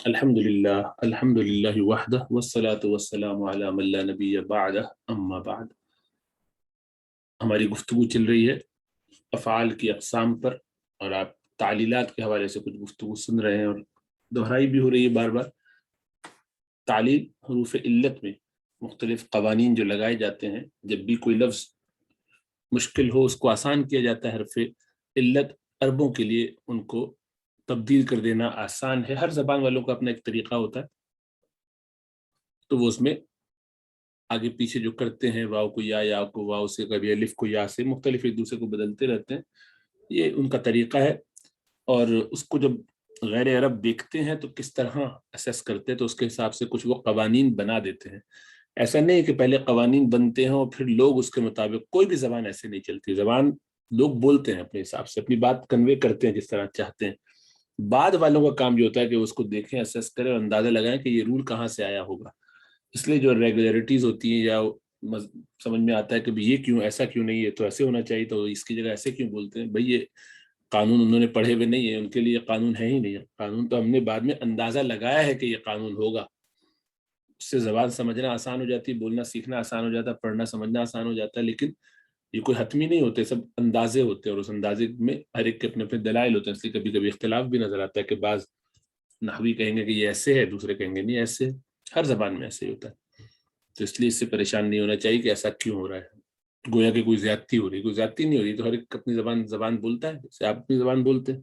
الحمد للہ وحدہ والصلاة والسلام علی من لا نبی بعدہ اما بعد۔ ہماری گفتگو چل رہی ہے افعال کی اقسام پر، اور آپ تعلیلات کے حوالے سے کچھ گفتگو سن رہے ہیں اور دہرائی بھی ہو رہی ہے بار بار۔ تعلیل حروف علت میں مختلف قوانین جو لگائے جاتے ہیں، جب بھی کوئی لفظ مشکل ہو اس کو آسان کیا جاتا ہے۔ حرف علت عربوں کے لیے ان کو تبدیل کر دینا آسان ہے، ہر زبان والوں کا اپنا ایک طریقہ ہوتا ہے، تو وہ اس میں آگے پیچھے جو کرتے ہیں، واو کو یا کو واو سے، کبھی الف کو یا سے، مختلف ایک دوسرے کو بدلتے رہتے ہیں، یہ ان کا طریقہ ہے۔ اور اس کو جب غیر عرب دیکھتے ہیں تو کس طرح اسیس کرتے ہیں، تو اس کے حساب سے کچھ وہ قوانین بنا دیتے ہیں۔ ایسا نہیں کہ پہلے قوانین بنتے ہیں اور پھر لوگ اس کے مطابق، کوئی بھی زبان ایسے نہیں چلتی، زبان لوگ بولتے ہیں اپنے حساب سے، اپنی بات کنوے کرتے ہیں جس طرح چاہتے ہیں۔ بعد والوں کا کام جو ہوتا ہے کہ اس کو دیکھیں، اسیس کریں اور اندازہ لگائیں کہ یہ رول کہاں سے آیا ہوگا۔ اس لیے جو ریگولیرٹیز ہوتی ہیں یا سمجھ میں آتا ہے کہ یہ کیوں ایسا کیوں نہیں ہے، تو ایسے ہونا چاہیے، تو اس کی جگہ ایسے کیوں بولتے ہیں، بھئی یہ قانون انہوں نے پڑھے ہوئے نہیں ہے، ان کے لیے قانون ہے ہی نہیں ہے۔ قانون تو ہم نے بعد میں اندازہ لگایا ہے کہ یہ قانون ہوگا، اس سے زبان سمجھنا آسان ہو جاتی ہے، بولنا سیکھنا آسان ہو جاتا ہے، پڑھنا سمجھنا آسان ہو جاتا ہے، لیکن یہ کوئی حتمی نہیں ہوتے، سب اندازے ہوتے ہیں، اور اس اندازے میں ہر ایک کے اپنے اپنے دلائل ہوتے ہیں۔ اس لیے کبھی کبھی اختلاف بھی نظر آتا ہے کہ بعض نحوی کہیں گے کہ یہ ایسے ہے، دوسرے کہیں گے نہیں ایسے ہے، ہر زبان میں ایسے ہی ہوتا ہے۔ تو اس لیے اس سے پریشان نہیں ہونا چاہیے کہ ایسا کیوں ہو رہا ہے، گویا کہ کوئی زیادتی ہو رہی، کوئی زیادتی نہیں ہو رہی، تو ہر ایک اپنی زبان بولتا ہے، جیسے آپ اپنی زبان بولتے ہیں،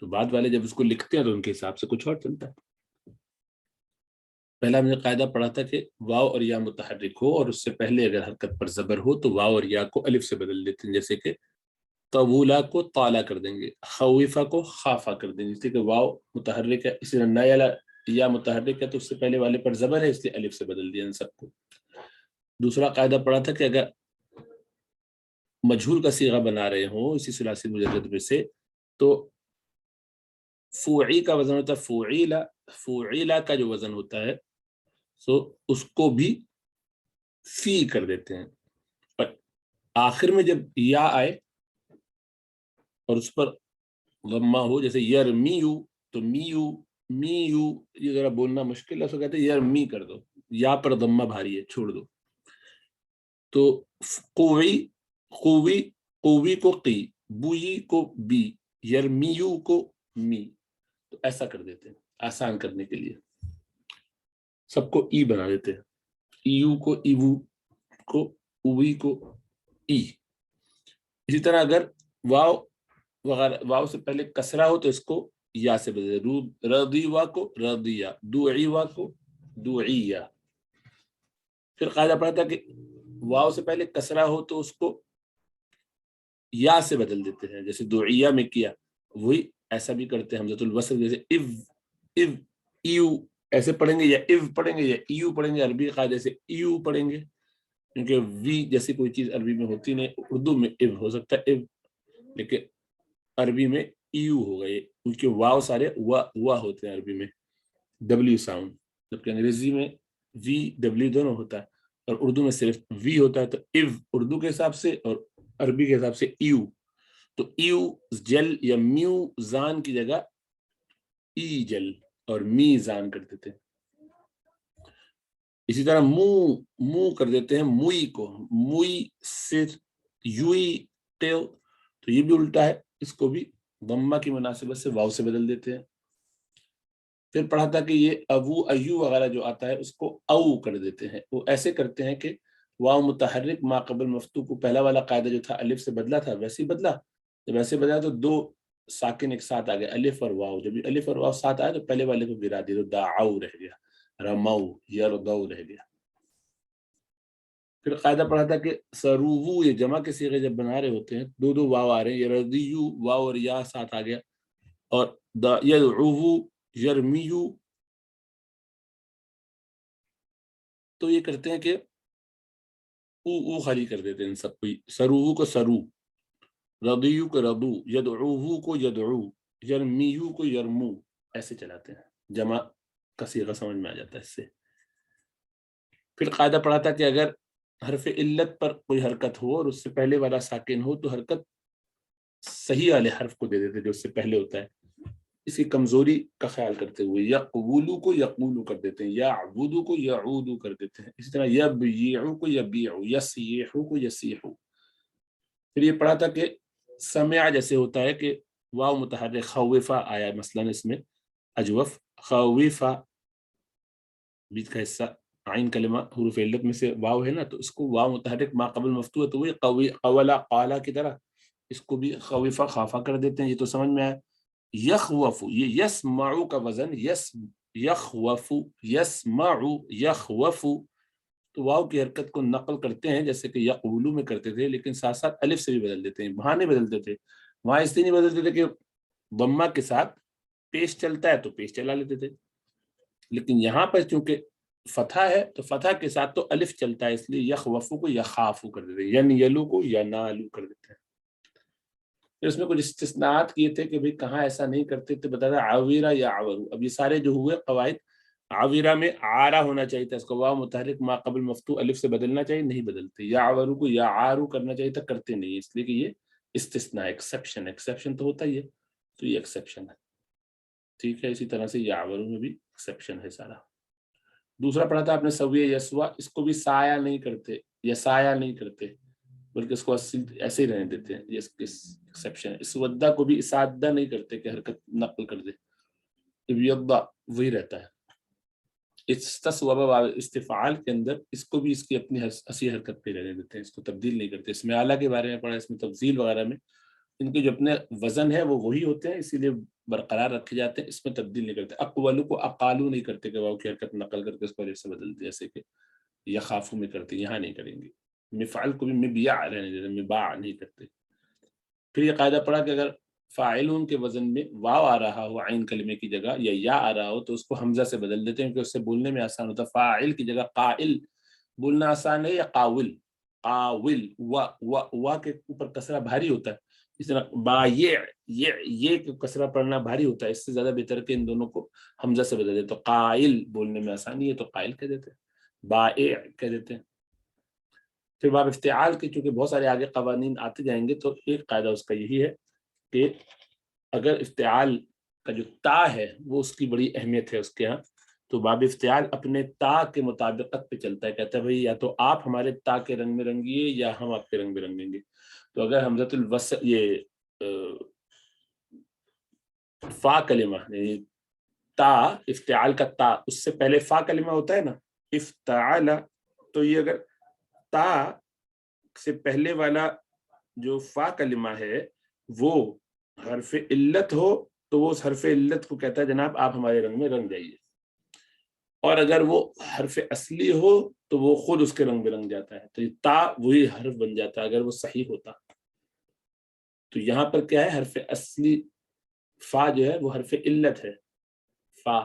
تو بعد والے جب اس کو لکھتے ہیں تو ان کے حساب سے کچھ اور چلتا ہے۔ پہلا ہم نے قاعدہ پڑھا تھا کہ واو اور یا متحرک ہو اور اس سے پہلے اگر حرکت پر زبر ہو تو واو اور یا کو الف سے بدل دیتے ہیں، جیسے کہ طولا کو طالا کر دیں گے، خوفا کو خافا کر دیں گے، اس لیے کہ واو متحرک ہے، اسی طرح نیا یا متحرک ہے تو اس سے پہلے والے پر زبر ہے، اس لیے الف سے بدل دیا ان سب کو۔ دوسرا قاعدہ پڑھا تھا کہ اگر مجہول کا صیغہ بنا رہے ہوں اسی ثلاثی مجرد میں سے، تو فوعی کا وزن ہوتا ہے فوعیلا، فوعیلا کا جو وزن ہوتا ہے سو اس کو بھی فی کر دیتے ہیں، اور آخر میں جب یا آئے اور اس پر ضمہ ہو، جیسے یرمیو، تو میو میو یہ ذرا بولنا مشکل ہے، اس کو کہتے ہیں یرمی کر دو، یا پر ضمہ بھاری ہے چھوڑ دو، تو قوی قوی قوی کو قی، بوئی کو بی، یرمیو کو می، تو ایسا کر دیتے ہیں آسان کرنے کے لیے، سب کو ای بنا دیتے ہیں، ایو کو ایوو کو، اوی کو ای۔ اسی طرح اگر واو وغیرہ واو سے پہلے کسرہ ہو تو اس کو یا سے بدلے، رضیوا کو رضیہ، دوعیوا کو دوعیہ۔ پھر قاعدہ پڑھا تھا کہ واو سے پہلے کسرہ ہو تو اس کو یا سے بدل دیتے ہیں، جیسے دعیہ میں کیا، وہی ایسا بھی کرتے ہیں حمزۃ الوصل، جیسے اف اف ایو ایسے پڑھیں گے، یا اف پڑھیں گے یا ایو پڑھیں گے، عربی قاعدے سے ایو پڑھیں گے، کیونکہ وی جیسی کوئی چیز عربی میں ہوتی نہیں، اردو میں اف ہو سکتا ہے اف، لیکن عربی میں ایو ہوگا، یہ کیونکہ واو سارے وا ہوتے ہیں عربی میں، ڈبلیو ساؤنڈ، جبکہ انگریزی میں وی ڈبلیو دونوں ہوتا ہے، اور اردو میں صرف وی ہوتا ہے، تو اف اردو کے حساب سے اور عربی کے حساب سے ایو، تو ایو جل یا میو زان کی جگہ ای جل اور می زان کر دیتے ہیں۔ اسی طرح مو کر دیتے ہیں موئی کو، موئی سر، یوئی ٹیل، تو یہ بھی الٹا ہے، اس کو بھی ضمہ کی مناسبت سے واو سے بدل دیتے ہیں۔ پھر پڑھا تھا کہ یہ ابو ایو وغیرہ جو آتا ہے اس کو او کر دیتے ہیں، وہ ایسے کرتے ہیں کہ واو متحرک ما قبل مفتوح کو پہلا والا قاعدہ جو تھا الف سے بدلا تھا ویسے ہی بدلا، جب ایسے بدلا تو دو ساکن ایک ساتھ آ گئے، الف اور واو، جب الف اور واو ساتھ آئے تو پہلے والے کو گرا دیا، تو داعو رہ گیا، رمو یردو رہ گیا۔ پھر قاعدہ پڑھا تھا کہ سروو، یہ جمع کے صیغے جب بنا رہے ہوتے ہیں دو دو واو آ رہے ہیں، یردیو واو اور یا ساتھ آ گیا، اور یدعو یرمیو، تو یہ کرتے ہیں کہ او خالی کر دیتے ہیں ان سب کو، سروو کو سرو، رضیو کو ردو، یدعوہ کو یدعو، یرمیو کو یرمو، ایسے چلاتے ہیں، جمع کا صیغہ سمجھ میں آ جاتا ہے اس سے۔ پھر قاعدہ پڑھا تھا کہ اگر حرف علت پر کوئی حرکت ہو اور اس سے پہلے والا ساکن ہو تو حرکت صحیح والے حرف کو دے دیتے جو اس سے پہلے ہوتا ہے، اس کی کمزوری کا خیال کرتے ہوئے یقولو کو یقولو کر دیتے ہیں، یعبدو کو یعودو کر دیتے ہیں، اسی طرح یبیعو کو یبیعو، یسیحو کو یسیحو۔ پھر یہ پڑھا تھا کہ سمع جیسے ہوتا ہے کہ واو متحرک خوفا آیا مثلا اس میں اجوف، خوفا بیچ کا حصہ عین کلمہ حروف علت میں سے واو ہے نا، تو اس کو واو متحرک ما قبل مفتوح ہے تو وہی قوی قولا قالا کی طرح اس کو بھی خوفا خافا کر دیتے ہیں۔ یہ تو سمجھ میں آیا۔ یخوف، یہ یسمعو کا وزن یخوف، یسمعو یخوف، تو واو کی حرکت کو نقل کرتے ہیں جیسے کہ یقولو میں کرتے تھے، لیکن ساتھ ساتھ الف سے بھی بدل دیتے ہیں۔ وہاں نہیں بدلتے تھے، وہاں اس لیے نہیں بدلتے تھے کہ ضمہ کے ساتھ پیش چلتا ہے تو پیش چلا لیتے تھے، لیکن یہاں پر چونکہ فتح ہے تو فتح کے ساتھ تو الف چلتا ہے، اس لیے یخوفو کو یخافو کر دیتے ہیں، ینیلو کو ینالو کر دیتے ہیں۔ پھر اس میں کچھ استثناءات کیے تھے کہ بھئی کہاں ایسا نہیں کرتے تھے، بتا رہا عویرہ یا عورو۔ اب یہ سارے جو ہوئے قواعد، عویرہ میں عارہ ہونا چاہیے تھا، اس کو واو متحرک ما قبل مفتوح الف سے بدلنا چاہیے، نہیں بدلتے۔ یا عورو کو یا عارو کرنا چاہیے تھا، کرتے نہیں، اس لیے کہ یہ استثناء ایکسیپشن تو ہوتا ہی ہے، تو یہ ایکسیپشن ہے، ٹھیک ہے۔ اسی طرح سے یا عورو میں بھی ایکسیپشن ہے سارا۔ دوسرا پڑھا تھا آپ نے سویہ یسوا، اس کو بھی سایہ نہیں کرتے، یسایہ نہیں کرتے، بلکہ اس کو ایسے ہی رہنے دیتے ہیں، یہ ایکسیپشن ہے۔ اس ودہ کو بھی اسادہ نہیں کرتے کہ حرکت نقل کر دے، ابیضہ وہی رہتا ہے۔ استصوب استفعال کے اندر اس کو بھی اس کی اپنی اصلی حرکت پہ رہنے دیتے ہیں، اس کو تبدیل نہیں کرتے۔ اس میں اعلیٰ کے بارے میں پڑھا، اس میں تفضیل وغیرہ میں ان کے جو اپنے وزن ہے وہ وہی ہوتے ہیں، اسی لیے برقرار رکھے جاتے ہیں، اس میں تبدیل نہیں کرتے۔ اقولو کو اقالو نہیں کرتے کہ واو کی حرکت نقل کر کے اس کو الف سے بدلتے، جیسے کہ یخافو میں کرتے، یہاں نہیں کریں گے۔ مفعل کو بھی مبیع رہنے دیتے، مباع نہیں کرتے۔ پھر یہ قاعدہ پڑھا کہ اگر فاعلون کے وزن میں واو آ رہا ہو عین کلمے کی جگہ یا آ رہا ہو تو اس کو حمزہ سے بدل دیتے ہیں، کیونکہ اس سے بولنے میں آسان ہوتا ہے۔ فاعل کی جگہ قائل بولنا آسان ہے، یا قاول، قاول وا کے اوپر کسرہ بھاری ہوتا ہے، اس طرح بایع یہ کسرہ پڑھنا بھاری ہوتا ہے، اس سے زیادہ بہتر کہ ان دونوں کو حمزہ سے بدل دیتے، تو قائل بولنے میں آسانی ہے تو قائل کہہ دیتے ہیں، بائع کہہ دیتے ہیں۔ پھر باب افتعال کے چونکہ بہت سارے آگے قوانین آتے جائیں گے، تو ایک قاعدہ اس کا یہی ہے کہ اگر افتعال کا جو تا ہے وہ اس کی بڑی اہمیت ہے اس کے ہاں، تو باب افتعال اپنے تا کے مطابقت پہ چلتا ہے، کہتا ہے بھئی یا تو آپ ہمارے تا کے رنگ میں رنگیے یا ہم آپ کے رنگ میں رنگیں گے۔ تو اگر حمزۃ الوصل یہ فا کلمہ یعنی تا، افتعال کا تا، اس سے پہلے فا کلمہ ہوتا ہے نا افتعال، تو یہ اگر تا سے پہلے والا جو فا کلمہ ہے وہ حرف علت ہو تو وہ اس حرف علت کو کہتا ہے جناب آپ ہمارے رنگ میں رنگ جائیے، اور اگر وہ حرف اصلی ہو تو وہ خود اس کے رنگ میں رنگ جاتا ہے، تو یہ تا وہی حرف بن جاتا ہے اگر وہ صحیح ہوتا۔ تو یہاں پر کیا ہے، حرف اصلی فا جو ہے وہ حرف علت ہے، فا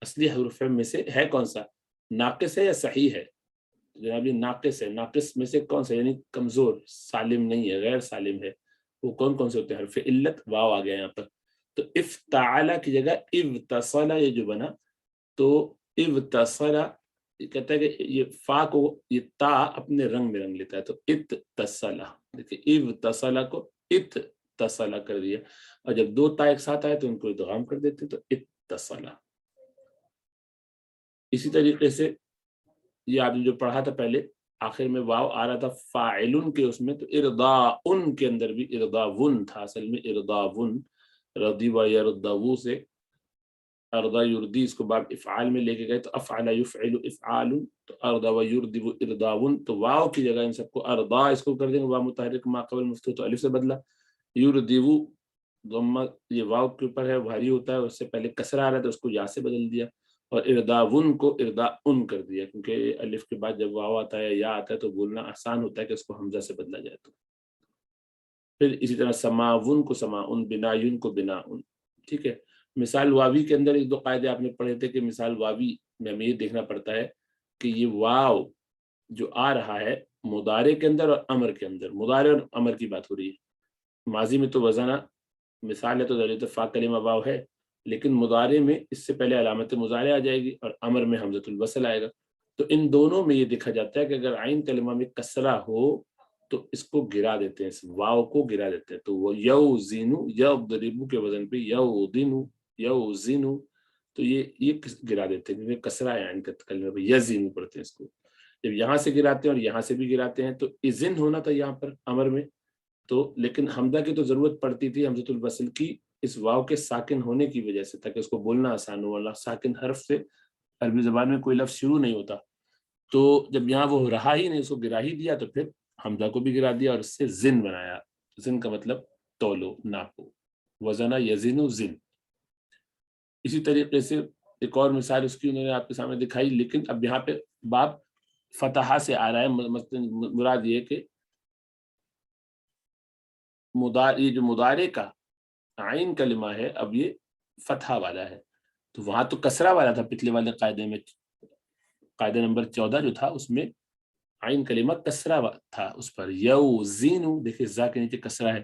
اصلی حروف میں سے ہے کون سا، ناقص ہے یا صحیح ہے؟ جناب یہ ناقص ہے، ناقص میں سے کون سا یعنی کمزور، سالم نہیں ہے، غیر سالم ہے، وہ کون سے ہوتے ہیں؟ حرف علت، واو آ گیا یہاں پر، تو افتعال کی جگہ ابتصل یہ جو بنا، تو ابتصل کہتا ہے کہ یہ فا کو یہ تا اپنے رنگ میں رنگ لیتا ہے، تو اتصل، دیکھیے ابتصل کو اتصل کر دیا، اور جب دو تا ایک ساتھ آئے تو ان کو ادغام کر دیتے تو اتصل۔ اسی طریقے سے یہ آپ نے جو پڑھا تھا پہلے آخر میں واو آ رہا تھا فاعلن کے اس میں، تو ارضاءن کے اندر بھی ارضاون تھا، اصل میں ارضاون، رضی و یرضو سے ارضا یردی اس کو باب افعال میں لے کے گئے، تو افعل یفعل افعال، تو ارضا و یردی و ارضاون، تو واو کی جگہ ان سب کو ارضا اس کو کر دیں گے، واو متحرک ما قبل مفتوح تو الف سے بدلا، یردیو ضمہ یہ واو کے اوپر ہے بھاری ہوتا ہے، اس سے پہلے کسرہ آ رہا تھا اس کو یا سے بدل دیا، اور ارداون کو ارداءن کر دیا، کیونکہ الف کے بعد جب واو آتا ہے یا آتا ہے تو بولنا آسان ہوتا ہے کہ اس کو حمزہ سے بدلا جائے تو۔ پھر اسی طرح سماون کو سماؤن، بناون کو بناؤن، ٹھیک ہے۔ مثال واوی کے اندر ایک دو قاعدے آپ نے پڑھے تھے کہ مثال واوی میں ہمیں یہ دیکھنا پڑتا ہے کہ یہ واو جو آ رہا ہے مضارع کے اندر اور امر کے اندر، مضارع اور امر کی بات ہو رہی ہے، ماضی میں تو وزنہ مثال ہے تو ذریعہ فا کلمہ واو ہے، لیکن مضارع میں اس سے پہلے علامت مضارع آ جائے گی اور امر میں حمزۃ الوصل آئے گا، تو ان دونوں میں یہ دیکھا جاتا ہے کہ اگر عین کلمہ میں کسرہ ہو تو اس کو گرا دیتے ہیں، اس واو کو گرا دیتے ہیں، تو وہ یوزنو یضربو کے وزن پہ یودنو یوزنو، تو یہ گرا دیتے ہیں کیونکہ کسرہ ہے ان کا کلمہ پہ، یزنو پڑھتے ہیں اس کو. جب یہاں سے گراتے ہیں اور یہاں سے بھی گراتے ہیں تو اذن ہونا تھا یہاں پر امر میں، تو لیکن حمزہ کی تو ضرورت پڑتی تھی حمزۃ الوصل کی اس واو کے ساکن ہونے کی وجہ سے، تاکہ اس کو بولنا آسان ہو. اللہ ساکن حرف سے عربی زبان میں کوئی لفظ شروع نہیں ہوتا، تو جب یہاں وہ رہا ہی نہیں، اس کو گرا ہی دیا، تو پھر حمزہ کو بھی گرا دیا اور اس سے زن بنایا. زن کا مطلب تولو، ناپو، وزنا یزن زن. اسی طریقے سے ایک اور مثال اس کی انہوں نے آپ کے سامنے دکھائی، لیکن اب یہاں پہ باب فتحہ سے آ رہا ہے. مراد یہ کہ یہ جو مضارع کا عین کلمہ ہے اب یہ فتحہ والا ہے، تو وہاں تو کسرہ والا تھا پچھلے والے قاعدے میں، قاعدہ نمبر 14 جو تھا اس میں عین کلمہ کسرہ تھا اس پر، یوزینو، دیکھیں زا کے نیچے کسرہ ہے،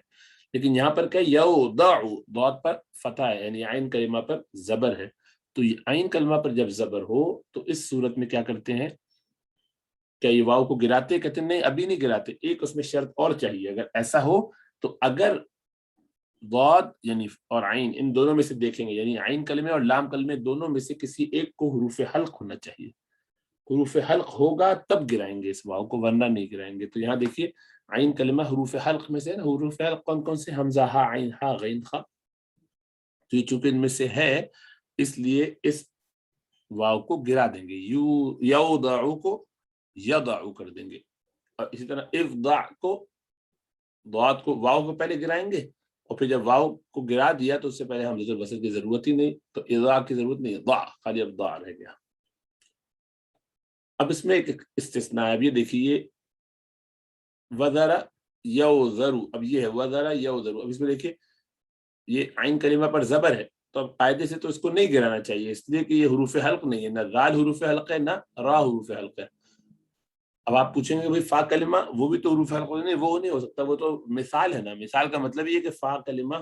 لیکن یہاں پر کیا یوضع، ضاد پر فتح ہے، یعنی عین کلمہ پر زبر ہے. تو یہ عین کلمہ پر جب زبر ہو تو اس صورت میں کیا کرتے ہیں، کیا یہ واو کو گراتے؟ کہتے ہیں نہیں ابھی نہیں گراتے، ایک اس میں شرط اور چاہیے. اگر ایسا ہو تو اگر ضاد یعنی اور عین ان دونوں میں سے دیکھیں گے، یعنی عین کلمے اور لام کلمے دونوں میں سے کسی ایک کو حروف حلق ہونا چاہیے، حروف حلق ہوگا تب گرائیں گے اس واو کو، ورنہ نہیں گرائیں گے. تو یہاں دیکھیے عین کلمہ حروف حلق میں سے نا، حروف حلق کون کون سے؟ حمزہ، ہا، عین، ہا، غین، خا. تو یہ چونکہ ان میں سے ہے اس لیے اس واو کو گرا دیں گے، یوضع کو یضع کر دیں گے. اور اسی طرح افضع کو، ضاد کو، واو کو پہلے گرائیں گے اور پھر جب واو کو گرا دیا تو اس سے پہلے حمزۃ الوصل کی ضرورت ہی نہیں، تو اضاء کی ضرورت نہیں، ضع، خالی اب ضع رہ گیا. اب اس میں ایک استثناء ہے، اب یہ دیکھیے وذر یوذر، اب یہ ہے وذر یوذر. اب اس میں دیکھیے یہ عین کلمہ پر زبر ہے، تو اب قاعدے سے تو اس کو نہیں گرانا چاہیے، اس لیے کہ یہ حروف حلق نہیں ہے، نہ ذال حروف حلق ہے نہ را حروف حلق ہے. اب آپ پوچھیں گے بھائی فا کلمہ وہ بھی تو حروف حلق نہیں، وہ نہیں ہو سکتا، وہ تو مثال ہے نا. مثال کا مطلب یہ کہ فا کلمہ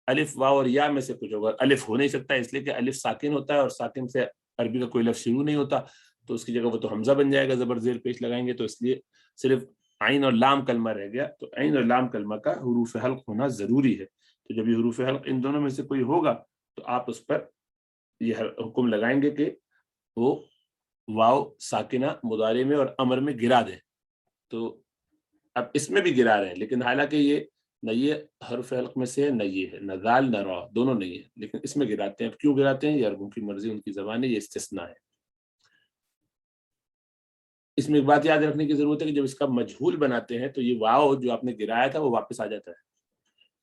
الف واو اور یا میں سے کچھ ہوگا، الف ہو نہیں سکتا اس لیے کہ الف ساکن ہوتا ہے اور ساکن سے عربی کا کوئی لفظ شروع نہیں ہوتا، تو اس کی جگہ وہ تو حمزہ بن جائے گا، زبر زیر پیش لگائیں گے، تو اس لیے صرف عین اور لام کلمہ رہ گیا. تو عین اور لام کلمہ کا حروف حلق ہونا ضروری ہے. تو جب یہ حروف حلق ان دونوں میں سے کوئی ہوگا تو آپ اس پر یہ حکم لگائیں گے کہ وہ واو ساکنہ مضارع میں اور امر میں گرا دیں. تو اب اس میں بھی گرا رہے ہیں، لیکن حالانکہ یہ نہ یہ حرف حلق میں سے ہے، نہ یہ ہے، نہ ذال نہ را، دونوں نہیں ہے، لیکن اس میں گراتے ہیں. اب کیوں گراتے ہیں؟ یہ عربوں کی مرضی، ان کی زبان ہے، یہ استثناء ہے. اس میں ایک بات یاد رکھنے کی ضرورت ہے کہ جب اس کا مجہول بناتے ہیں تو یہ واو جو آپ نے گرایا تھا وہ واپس آ جاتا ہے.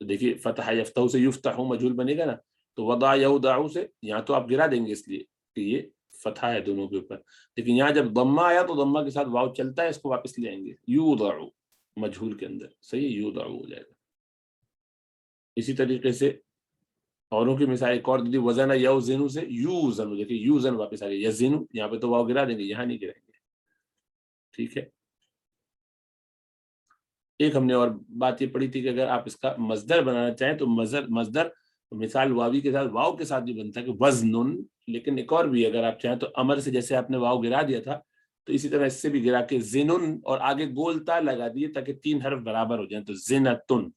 تو دیکھیے فتح یفتح سے یفتح مجہول بنے گا نا، تو وضع یوضع سے یہاں تو آپ گرا دیں گے اس لیے کہ یہ فتح ہے دونوں کے اوپر، لیکن یہاں جب ضمہ آیا تو ضمہ کے ساتھ واو چلتا ہے، اس کو واپس لے آئیں گے یوضع مجہول کے اندر، صحیح ہے، یوضع ہو جائے گا. اسی طریقے سے اوروں کی مثال ایک اور دی، وزن یوزن سے یوزن، دیکھیے یوزن واپس آ گیا، یزن یہاں پہ تو واو گرا دیں گے، یہاں نہیں گرائیں گے. ٹھیک ہے. ایک ہم نے اور بات یہ پڑھی تھی کہ اگر آپ اس کا مصدر بنانا چاہیں تو مصدر مثال واوی کے ساتھ واو کے ساتھ بھی بنتا ہے کہ وزن، لیکن ایک اور بھی اگر آپ چاہیں تو امر سے جیسے آپ نے واو گرا دیا تھا تو اسی طرح اس سے بھی گرا کے زنن اور آگے گولتا لگا دیے تاکہ 3 حرف برابر ہو جائیں، تو زنتن،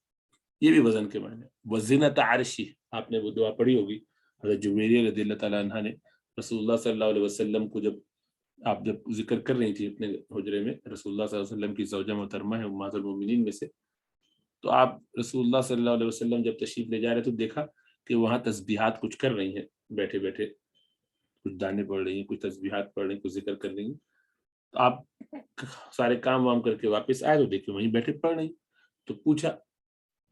یہ بھی وزن کے معنی. وزنت عرشی، آپ نے وہ دعا پڑھی ہوگی حضرت جویریہ رضی اللہ تعالیٰ عنہ نے رسول اللہ صلی اللہ علیہ وسلم کو، جب آپ جب ذکر کر رہی تھی اپنے حجرے میں، رسول اللہ صلی اللہ علیہ وسلم کی زوجہ محترمہ ہے امہات المومنین میں سے، تو آپ رسول اللہ صلی اللہ علیہ وسلم جب تشریف لے جا رہے تو دیکھا کہ وہاں تسبیحات کچھ کر رہی ہیں، بیٹھے بیٹھے کچھ دانے پڑھ رہی ہیں، کچھ تسبیحات پڑھ رہی ہیں، کچھ ذکر کر رہی ہیں. تو آپ سارے کام وام کر کے واپس آئے تو دیکھیں وہیں بیٹھے پڑھ رہی. تو پوچھا،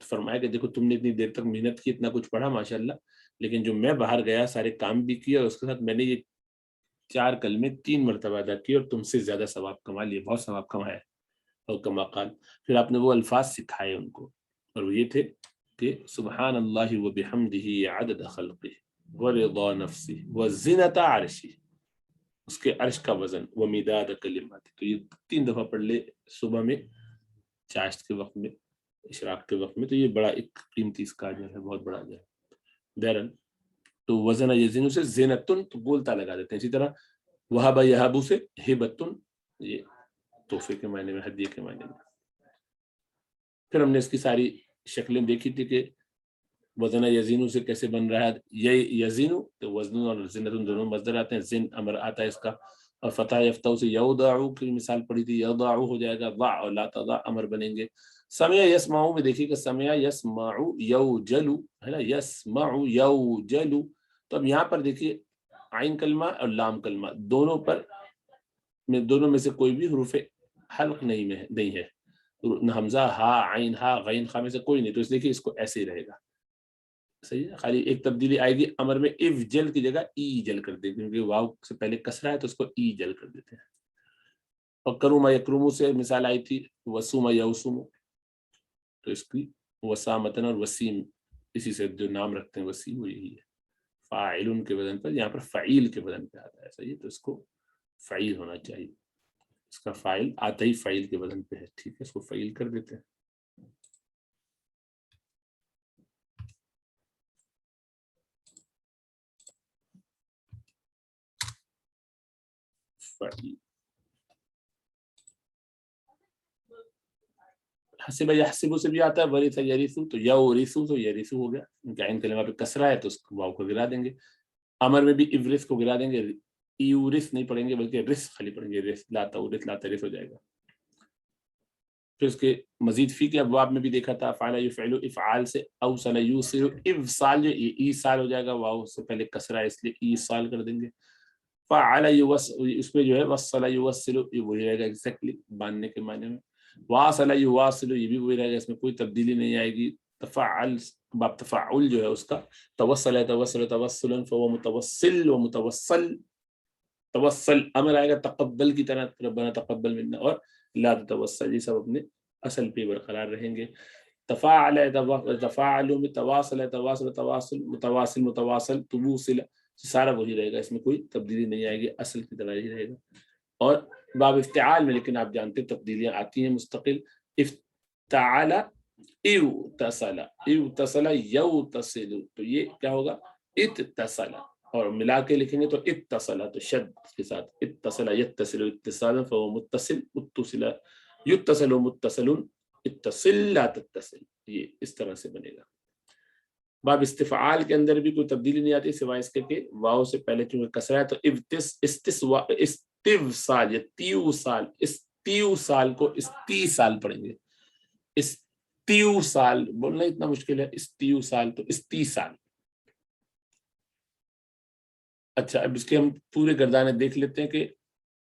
فرمایا کہ دیکھو تم نے اتنی دیر تک محنت کی، اتنا کچھ پڑھا ماشاءاللہ، لیکن جو میں باہر گیا سارے کام بھی کیا اور اس کے ساتھ میں نے یہ 4 کلمے 3 مرتبہ ادا کیے اور تم سے زیادہ ثواب کما لیے، بہت ثواب کمایا ہے. اور کما قال، پھر آپ نے وہ الفاظ سکھائے ان کو، اور وہ یہ تھے کہ سبحان اللہ و بحمدہ عدد خلقہ ورضا نفسہ وزنۃ عرشہ، اس کے عرش کا وزن، ومداد کلماتہ. تو یہ 3 دفعہ پڑھ لے صبح میں، چاشت کے وقت میں، اشراق کے وقت میں. تو یہ بڑا ایک قیمتی اس کا جو ہے بہت بڑا جو ہے. بہرحال تو وزن یزن سے زینتن تو بولتا لگا دیتے ہیں. اسی طرح وہب یہبو سے ہبتن، یہ تحفے کے معنی میں، ہدیے کے معنی میں. پھر ہم نے اس کی ساری شکلیں دیکھی تھی کہ وزن یزینو سے کیسے بن رہا ہے. یہ یزینو تو وزن اور زنتن دونوں مصدر آتے ہیں، زن امر آتا ہے اس کا. اور فتح یفتح سے یودعو کی مثال پڑی تھی، یودعو ہو جائے گا، ضع اور لا تضع امر بنیں گے. سمع یسمعو میں دیکھیے کہ سمع یسمعو یوجلو ہے نا، یسمعو یوجلو. تو اب یہاں پر دیکھیے عین کلمہ اور لام کلمہ دونوں میں سے کوئی بھی حروف حلق نہیں ہے، حمزہ ہا عین ہا غین خا میں سے کوئی نہیں، تو اس دیکھیے اس کو ایسے ہی رہے گا. صحیح ہے، خالی ایک تبدیلی آئے گی امر میں، افجل کی جگہ ای جل کر دیں، کیونکہ واو سے پہلے کسرہ ہے تو اس کو ای جل کر دیتے ہیں. اور کروما یکرمو سے مثال آئی تھی وسوما یوسوم، تو اس کی وسامتن اور وسیم اسی سے جو نام رکھتے ہیں وسیم وہ یہی ہے. فاعل کے وزن پر، یہاں پر فعیل کے وزن پہ آتا ہے. صحیح ہے، تو اس کو فعیل ہونا چاہیے، اس کا فاعل آتا ہی فعیل کے وزن پہ ہے. ٹھیک ہے، اس کو فعیل کر دیتے ہیں. حسب یحسب سے بھی آتا ہے، ورث یریثو، تو یورثو تو یریثو ہو گیا، کیونکہ عین کلمہ پہ کسرہ ہے تو اس واو کو گرا دیں گے. امر میں بھی ابرث کو گرا دیں گے، یورث نہیں پڑھیں گے بلکہ رث خالی پڑھیں گے، رث لا تورث لا ترث ہو جائے گا. پھر اس کے مزید فی کے ابواب میں بھی دیکھا تھا، فعل یفعل افعال سے، اوصل یوصل افصال جو ایصال ہو جائے گا، واو سے پہلے کسرہ ہے اس لیے ایصال کر دیں گے. فعل یوصل اس میں جو ہے وصل یوصل یہ وہی رہے گا ایگزیکٹلی باندھنے کے معنی میں. واصل یواصل یہ بھی وہی رہے گا، اس میں کوئی تبدیلی نہیں آئے گی. تفعل باب تفعل جو ہے اس کا توصل توصل توصلا فهو متوصل و متوصل. توصل امر آئے گا تقبل کی طرح، ربنا تقبل منا، اور لا تتوصل یہ سب اپنے اصل پہ برقرار رہیں گے. تفاعل تفاعل میں تواصل تواصل تواصل متواصل متواصل تبوصل سارا وہی رہے گا، اس میں کوئی تبدیلی نہیں آئے گی، اصل کی طرح ہی رہے گا. اور باب افتعال میں لیکن آپ جانتے تبدیلیاں آتی ہیں مستقل. افتعال اتصل اتصل یوتصل، تو یہ کیا ہوگا اتصل، اور ملا کے لکھیں گے تو اتصل تو شد کے ساتھ، اتصل یتصل اتصالا فهو متصل، متصل یتصل متصل اتصل لا تتصل، یہ اس طرح سے بنے گا. باب استفعال کے اندر بھی کوئی تبدیلی نہیں آتی سوائے اس کے کہ واو سے پہلے چونکہ کسرہ ہے تو استفصال یا استیوصال کو استیصال پڑھیں گے. استیوصال بولنا اتنا مشکل ہے، استیوصال تو استیصال. اچھا اب اس کے ہم پورے گردانے دیکھ لیتے ہیں کہ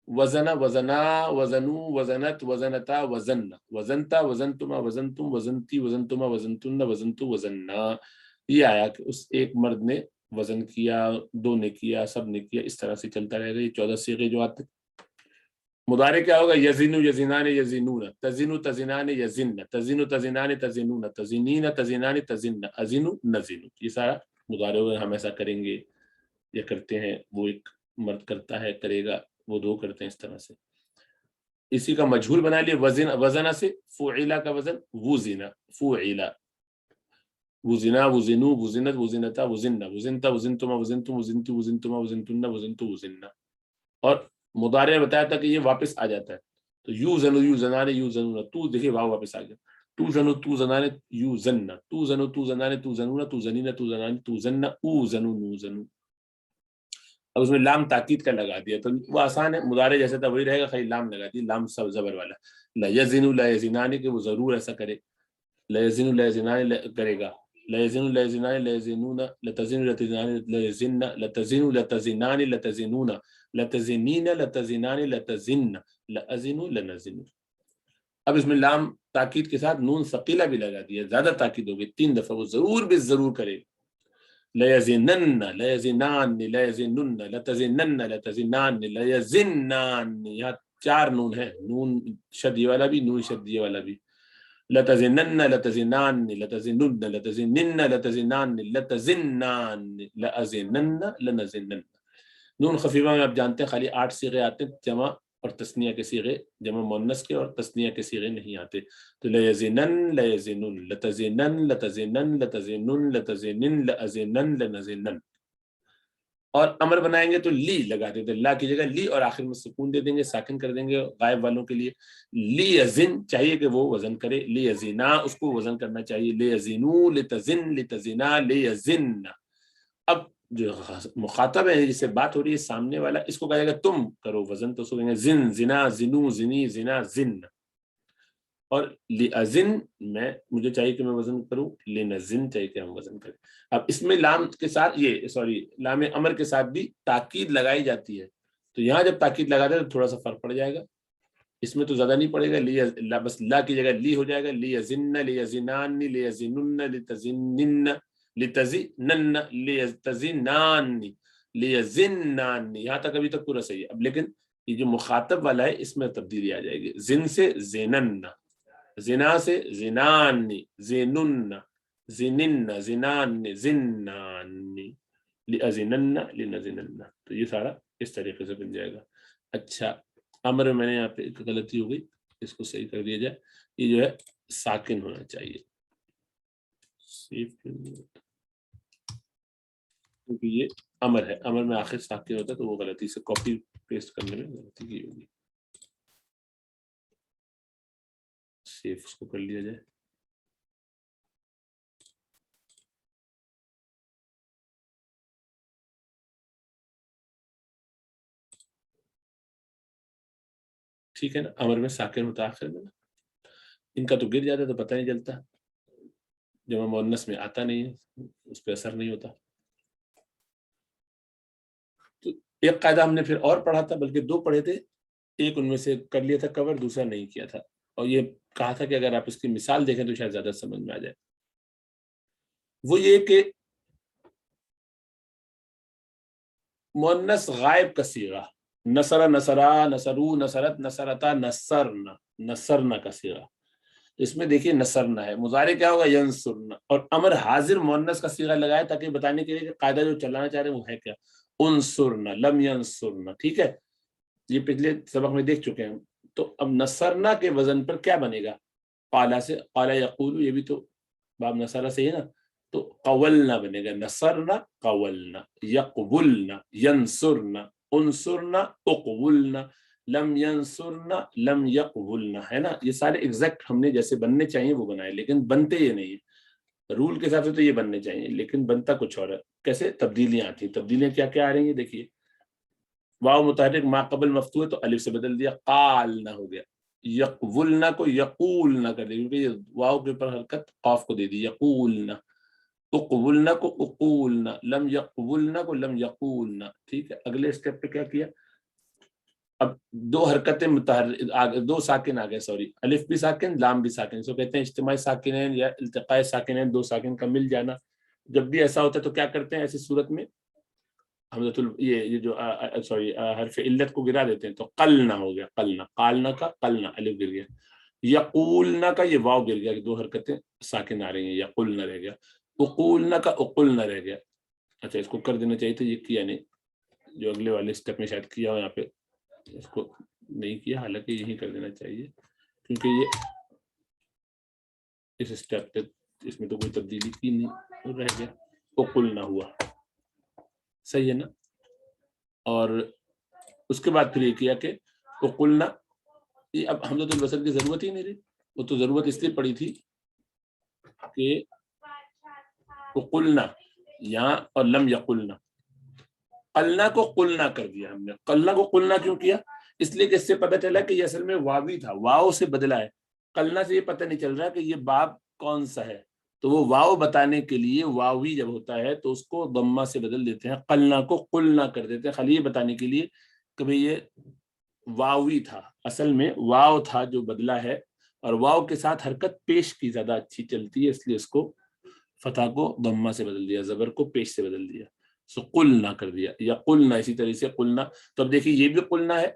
وزن وزنا وزنو وزنت وزنتا وزن وزنتا وزنتما وزنتم وزنتی وزنتما وزنتن وزنتو وزننا. یہ آیا کہ اس ایک مرد نے وزن کیا، دو نے کیا، سب نے کیا، اس طرح سے چلتا رہے گا. یہ 14 صیغے جو آتے. مضارع کیا ہوگا؟ یزینو یزینان یزینون، تزینو تزینان یزن، تزینو تزینان تزینون، تزینین تزینان تزن، ازینو نزینو. یہ سارا مضارع ہوگا. ہم ایسا کریں گے یا کرتے ہیں، وہ ایک مرد کرتا ہے کرے گا، وہ دو کرتے ہیں، اس طرح سے. اسی کا مجہول بنا لیے وزن وزنہ سے، فعلا کا وزن وزنا فعلا، وزنا وزنو وزنت وزنتا وزننا وزنتا وزنتما وزنتم وزنتی وزنتما وزنتن وزنتو وزننا. اور مضارع بتایا تھا کہ یہ واپس آ جاتا ہے، تو یو زنو یو زنانے یو زنونا، تو دیکھیے واو واپس آ گیا. تو زنو تو زنانے یو زننا، تو زنو تو زنانے تو زنونا، تو زنینا تو زنانے تو زننا، او زنو نو زنو. اب اس میں لام تاکید کا لگا دیا تو وہ آسان ہے، مضارع جیسا تھا وہی رہے گا، خالی لام لگا دی، لام سب زبر والا. لا یزن لا یزنان کہ وہ ضرور ایسا کرے، لا یزن لا یزنان کرے گا، لا یزن لا یزنان لا یزنون، لتزن لتزنان لا یزن، لتزن لتزنان لتزنون، لتزنین لتزنان لتزن، لازن لنزن. اب اس میں لام تاکید کے ساتھ نون ثقیلہ بھی لگا دیا، زیادہ تاکید ہوگی، 3 دفعہ وہ ضرور بھی ضرور کرے. لَيَزِنَنَّ لَيَزِنَانِ لَيَزِنُنَّ لَتَزِنَنَّ لَتَزِنَانِ لَيَزِنَّانِ. یہاں 4 نون ہے، نون شدی والا بھی، نون شدی والا بھی. لَتَزِنَنَّ لَتَزِنَانِ لَتَزِنُنَّ لَتَزِنِنَّ لَتَزِنَانِ لَتَزِنَّانِ لَأَزِنَنَّ لَنَزِنَنَّ. نون خفیفہ میں آپ جانتے ہیں خالی 8 صیغے آتے ہیں، جمع اور تثنیہ کے صیغے، جمع مؤنث کے اور تثنیہ کے صیغے نہیں آتے. تو لَيَزِنَنَّ لَيَزِنُنَّ لَتَزِنَنَّ لَتَزِنَنَّ لَتَزِنُنَّ لَتَزِنِنَّ لَأَزِنَنَّ لَنَزِنَنَّ. اور امر بنائیں گے تو لی لگا دیتے، لا کی جگہ لی اور آخر میں سکون دے دیں گے، ساکن کر دیں گے غائب والوں کے لیے. لی یزن چاہیے کہ وہ وزن کرے، لی یزینا اس کو وزن کرنا چاہیے، لی یزینو لتزن لتزینا لی یزن. اب جو مخاطب ہے جس سے بات ہو رہی ہے سامنے والا، اس کو کہا جائے گا تم کرو وزن، تو اس کو کہیں گے زن زنا زنو زنی زنا زن. اور لِأَزِن میں مجھے چاہیے کہ میں وزن کروں، لِنَزِن چاہیے کہ ہم وزن کریں. اب اس میں لام کے ساتھ لام امر کے ساتھ بھی تاکید لگائی جاتی ہے، تو یہاں جب تاکید لگا دیں تو تھوڑا سا فرق پڑ جائے گا. اس میں تو زیادہ نہیں پڑے گا، بس لا کی جگہ لی ہو جائے گا، لِيَزِنَّ لِيَزِنَانِ لِيَزِنُنَّ لِتَزِنِّنَّ لِتَزِنَّنَّ لِيَزْتَزِنَّانِ لِيَزِنَّانِ. یہاں تک ابھی تک پورا صحیح ہے. اب لیکن یہ جو مخاطب والا ہے اس میں تبدیلی آ جائے گی، زن سے زینن، زنا سے زنان، زینن زنن زنان زنان، لِأَزِنَنَّ لِنَزِنَنَّ. تو یہ سارا اس طریقے سے بن جائے گا. اچھا امر میں نے یہاں پہ ایک غلطی ہو گئی، اس کو صحیح کر دیا جائے. یہ جو ہے ساکن ہونا چاہیے، کیونکہ یہ امر ہے، امر میں آخر ساکن ہوتا ہے، تو وہ غلطی سے کاپی پیسٹ کرنے میں غلطی کی ہوگی. سیو اس کو کر لیا جائے. ٹھیک ہے نا، امر میں ساکن ہوتا ہے آخر میں نا، ان کا تو گر جاتا ہے تو پتہ نہیں چلتا، جب مؤنث میں آتا نہیں ہے اس پہ اثر نہیں ہوتا. تو ایک قاعدہ ہم نے پھر اور پڑھا تھا، بلکہ دو پڑھے تھے، ایک ان میں سے کر لیا تھا کور، دوسرا نہیں کیا تھا، اور یہ کہا تھا کہ اگر آپ اس کی مثال دیکھیں تو شاید زیادہ سمجھ میں آ جائے. وہ یہ کہ مؤنث غائب کا صیغہ، نصر نصرا نصرو نصرت نصرتا نصرنا، نصرنا کا صیغہ، اس میں دیکھیے نصرنا ہے، مضارع کیا ہوگا ینصرنا، اور امر حاضر مؤنث کا صیغہ لگائے تاکہ بتانے کے لیے کہ قاعدہ جو چلانا چاہ رہے ہیں وہ ہے کیا، انصرنا لم ینصرنا. ٹھیک ہے، یہ پچھلے سبق میں دیکھ چکے ہیں. تو اب نصرنا کے وزن پر کیا بنے گا، قالا سے، قالا یقول، یہ بھی تو باب نصرہ سے ہی نا، تو قولنا بنے گا، نصرنا قولنا، یقبلنا ینصرنا، انصرنا اقبلنا، لم ینصرنا لم یقبلنا. ہے نا، یہ سارے ایگزیکٹ ہم نے جیسے بننے چاہیے وہ بنائے، لیکن بنتے یہ نہیں ہے. رول کے حساب سے تو یہ بننے چاہیے لیکن بنتا کچھ اور ہے. کیسے تبدیلیاں آتی ہیں، تبدیلیاں کیا کیا آ رہی ہیں دیکھیے. واو متحرک ما قبل مفتوح ہے تو الف سے بدل دیا، قال نہ ہو گیا. یقولنا کو یقول نہ کر دیا کیونکہ یہ واو کے اوپر حرکت قاف کو دے دی، یقولنا. اقبلنا کو اقولنا، لم یقبلنا کو لم یقولنا. ٹھیک ہے، اگلے اسٹیپ پہ کیا کیا، اب دو حرکتیں دو ساکن آ گئے، سوری، الف بھی ساکن لام بھی ساکن، اس کو کہتے ہیں اجتماعی ساکنین یا التقاء ساکنین، دو ساکن کا مل جانا. جب بھی ایسا ہوتا ہے تو کیا کرتے ہیں ایسی صورت میں، حمزۃ یہ جو سوری حرف علت کو گرا دیتے ہیں، تو قلنا ہو گیا، قلنا، قالنا کا قلنا الف گر گیا، یقولنا کا یہ واو گر گیا کہ دو حرکتیں ساکن آ رہی ہیں، یقولنا رہ گیا، اقولنا کا اقولنا رہ گیا. اچھا اس کو کر دینا چاہیے تھا، یہ کیا نہیں، جو اگلے والے اسٹیپ میں شاید کیا ہو، یہاں پہ اس کو نہیں کیا، حالانکہ یہی کر دینا چاہیے کیونکہ یہ اس اسٹیپ پہ اس میں تو کوئی تبدیلی کی نہیں، رہ گیا، اقولنا ہوا، صحیح ہے نا. اور اس کے بعد پھر یہ کیا کہ اقولنا، یہ اب حمزۃ الوصل کی ضرورت ہی نہیں رہی، وہ تو ضرورت اس لیے پڑی تھی کہ اقولنا یہاں اور لم یقولنا، قلنا کو قلنا کر دیا ہم نے. قلنا کو قلنا کیوں کیا، اس لیے کہ اس سے پتہ چلا کہ یہ اصل میں واوی تھا، واو سے بدلا ہے. قلنا سے یہ پتہ نہیں چل رہا کہ یہ باب کون سا ہے، تو وہ واو بتانے کے لیے واوی جب ہوتا ہے تو اس کو ضمہ سے بدل دیتے ہیں، قلنا کو قلنا کر دیتے ہیں، خالی یہ بتانے کے لیے کہ بھئی یہ واوی تھا، اصل میں واو تھا جو بدلا ہے، اور واو کے ساتھ حرکت پیش کی زیادہ اچھی چلتی ہے، اس لیے اس کو فتح کو ضمہ سے بدل دیا، زبر کو پیش سے بدل دیا، سو قلنا کر دیا، یا قلنا اسی طرح سے قلنا. تو اب دیکھیے یہ بھی قلنا ہے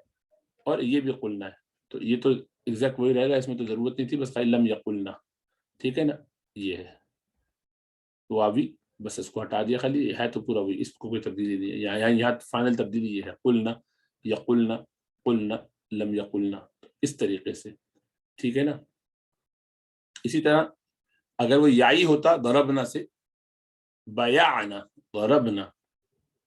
اور یہ بھی قلنا ہے، تو یہ تو ایگزیکٹ وہی رہے گا، اس میں تو ضرورت نہیں تھی، بس خالی لم یقلنا. ٹھیک ہے نا، یہ ہے واوی، بس اس کو ہٹا دیا، خالی ہے تو پورا وہی، اس کو کوئی تبدیلی نہیں ہے. یہاں فائنل تبدیلی یہ ہے، قلنا یقلنا قلنا لم یقلنا، اس طریقے سے. ٹھیک ہے نا. اسی طرح اگر وہ یائی ہوتا ضربنا سے، بیعنا ضربنا،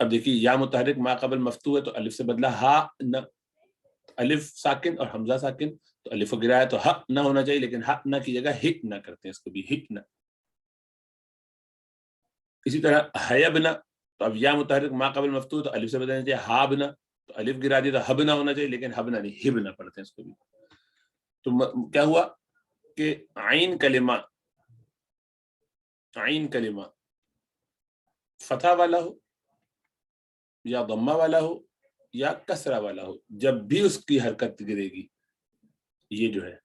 اب دیکھیے یا متحرک ما قبل مفتوح ہے تو الف سے بدلا ہا نہ، الف ساکن اور حمزہ ساکن تو الف و گرا ہے تو ہ نہ ہونا چاہیے، لیکن ہ نہ کی جگہ ہک نہ کرتے ہیں اس کو بھی، ہک نہ۔ اسی طرح حیبنا تو اب یا متحرک ما قبل مفتوح تو الف سے بدلنا چاہیے ہابنا، تو الف گرا دیا تو ہبنا ہونا چاہیے، لیکن ہبنا نہیں ہبنا پڑھتے ہیں اس کو بھی۔ تو کیا ہوا کہ عین کلمہ فتح والا ہو یا ضمہ والا ہو یا کسرہ والا ہو، جب بھی اس کی حرکت گرے گی، یہ جو ہے